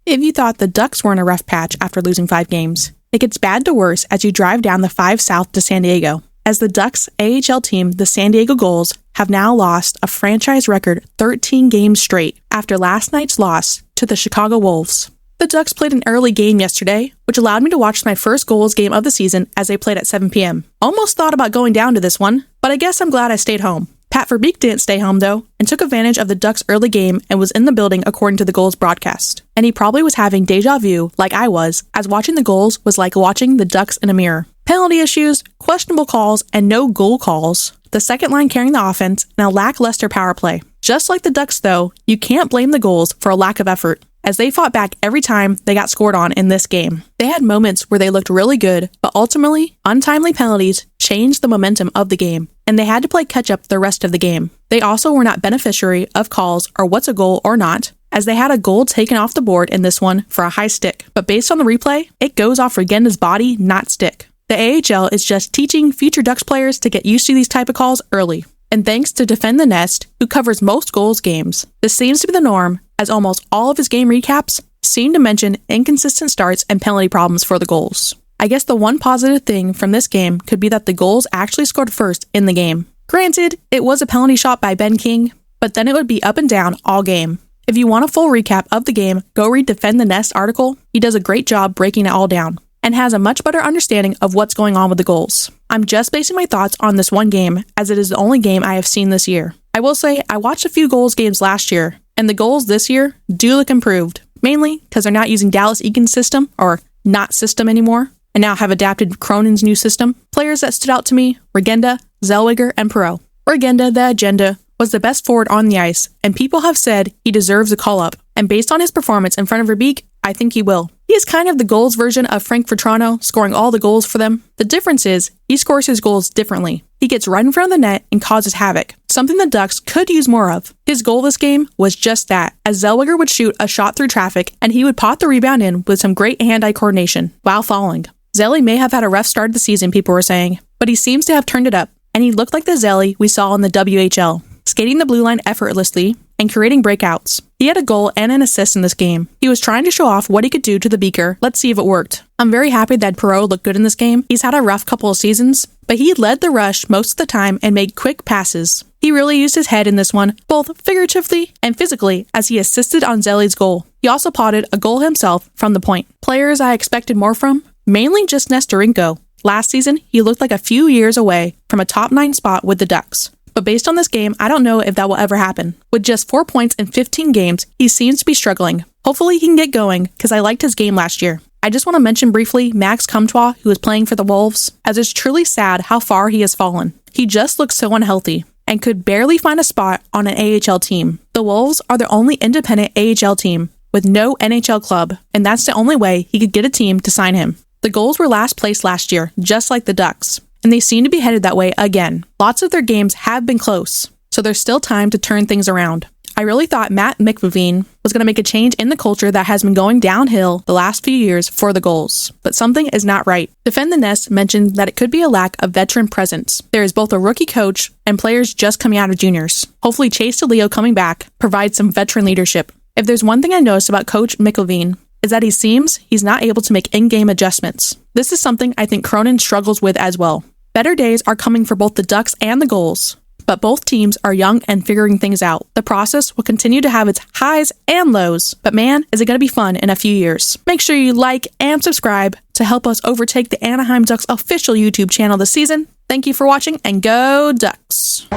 If you thought the Ducks were in a rough patch after losing 5 games, it gets bad to worse as you drive down the 5 South to San Diego, as the Ducks AHL team, the San Diego Gulls, have now lost a franchise record 13 games straight after last night's loss to the Chicago Wolves. The Ducks played an early game yesterday, which allowed me to watch my first Gulls game of the season as they played at 7 p.m. Almost thought about going down to this one, but I guess I'm glad I stayed home. Pat Verbeek didn't stay home, though, and took advantage of the Ducks' early game and was in the building according to the Gulls broadcast. And he probably was having deja vu, like I was, as watching the Gulls was like watching the Ducks in a mirror. Penalty issues, questionable calls, and no goal calls. The second line carrying the offense, and a lackluster power play. Just like the Ducks, though, you can't blame the Gulls for a lack of effort, as they fought back every time they got scored on in this game. They had moments where they looked really good, but ultimately, untimely penalties changed the momentum of the game, and they had to play catch-up the rest of the game. They also were not beneficiary of calls or what's a goal or not, as they had a goal taken off the board in this one for a high stick. But based on the replay, it goes off Regenda's body, not stick. The AHL is just teaching future Ducks players to get used to these type of calls early. And thanks to Defend the Nest, who covers most Gulls games, this seems to be the norm, as almost all of his game recaps seem to mention inconsistent starts and penalty problems for the Gulls. I guess the one positive thing from this game could be that the Gulls actually scored first in the game. Granted, it was a penalty shot by Ben King, but then it would be up and down all game. If you want a full recap of the game, go read Defend the Nest article. He does a great job breaking it all down, and has a much better understanding of what's going on with the Gulls. I'm just basing my thoughts on this one game, as it is the only game I have seen this year. I will say, I watched a few Gulls games last year, and the Gulls this year do look improved, mainly because they're not using Dallas Eakin's system, or not system anymore, and now have adapted Cronin's new system. Players that stood out to me, Regenda, Zellweger, and Perreault. Regenda, the agenda, was the best forward on the ice, and people have said he deserves a call-up, and based on his performance in front of Verbeek, I think he will. He is kind of the Gulls version of Frank Vetrano, scoring all the goals for them. The difference is, he scores his goals differently. He gets right in front of the net and causes havoc, something the Ducks could use more of. His goal this game was just that, as Zellweger would shoot a shot through traffic, and he would pot the rebound in with some great hand-eye coordination, while falling. Zelly may have had a rough start of the season, people were saying, but he seems to have turned it up, and he looked like the Zelly we saw in the WHL, skating the blue line effortlessly, and creating breakouts. He had a goal and an assist in this game. He was trying to show off what he could do to the Beaker. Let's see if it worked. I'm very happy that Perreault looked good in this game. He's had a rough couple of seasons, but he led the rush most of the time and made quick passes. He really used his head in this one, both figuratively and physically, as he assisted on Zelly's goal. He also potted a goal himself from the point. Players I expected more from? Mainly just Nestorenko. Last season, he looked like a few years away from a top 9 spot with the Ducks. But based on this game, I don't know if that will ever happen. With just 4 points in 15 games, he seems to be struggling. Hopefully he can get going, because I liked his game last year. I just want to mention briefly Max Comtois, who is playing for the Wolves, as it's truly sad how far he has fallen. He just looks so unhealthy, and could barely find a spot on an AHL team. The Wolves are the only independent AHL team, with no NHL club, and that's the only way he could get a team to sign him. The Gulls were last place last year, just like the Ducks, and they seem to be headed that way again. Lots of their games have been close, so there's still time to turn things around. I really thought Matt McViveen was going to make a change in the culture that has been going downhill the last few years for the Gulls, but something is not right. Defend the Nest mentioned that it could be a lack of veteran presence. There is both a rookie coach and players just coming out of juniors. Hopefully Chase DeLeo coming back provides some veteran leadership. If there's one thing I noticed about Coach McViveen, is that he seems he's not able to make in-game adjustments. This is something I think Cronin struggles with as well. Better days are coming for both the Ducks and the Gulls, but both teams are young and figuring things out. The process will continue to have its highs and lows, but man, is it going to be fun in a few years. Make sure you like and subscribe to help us overtake the Anaheim Ducks official YouTube channel this season. Thank you for watching, and go Ducks!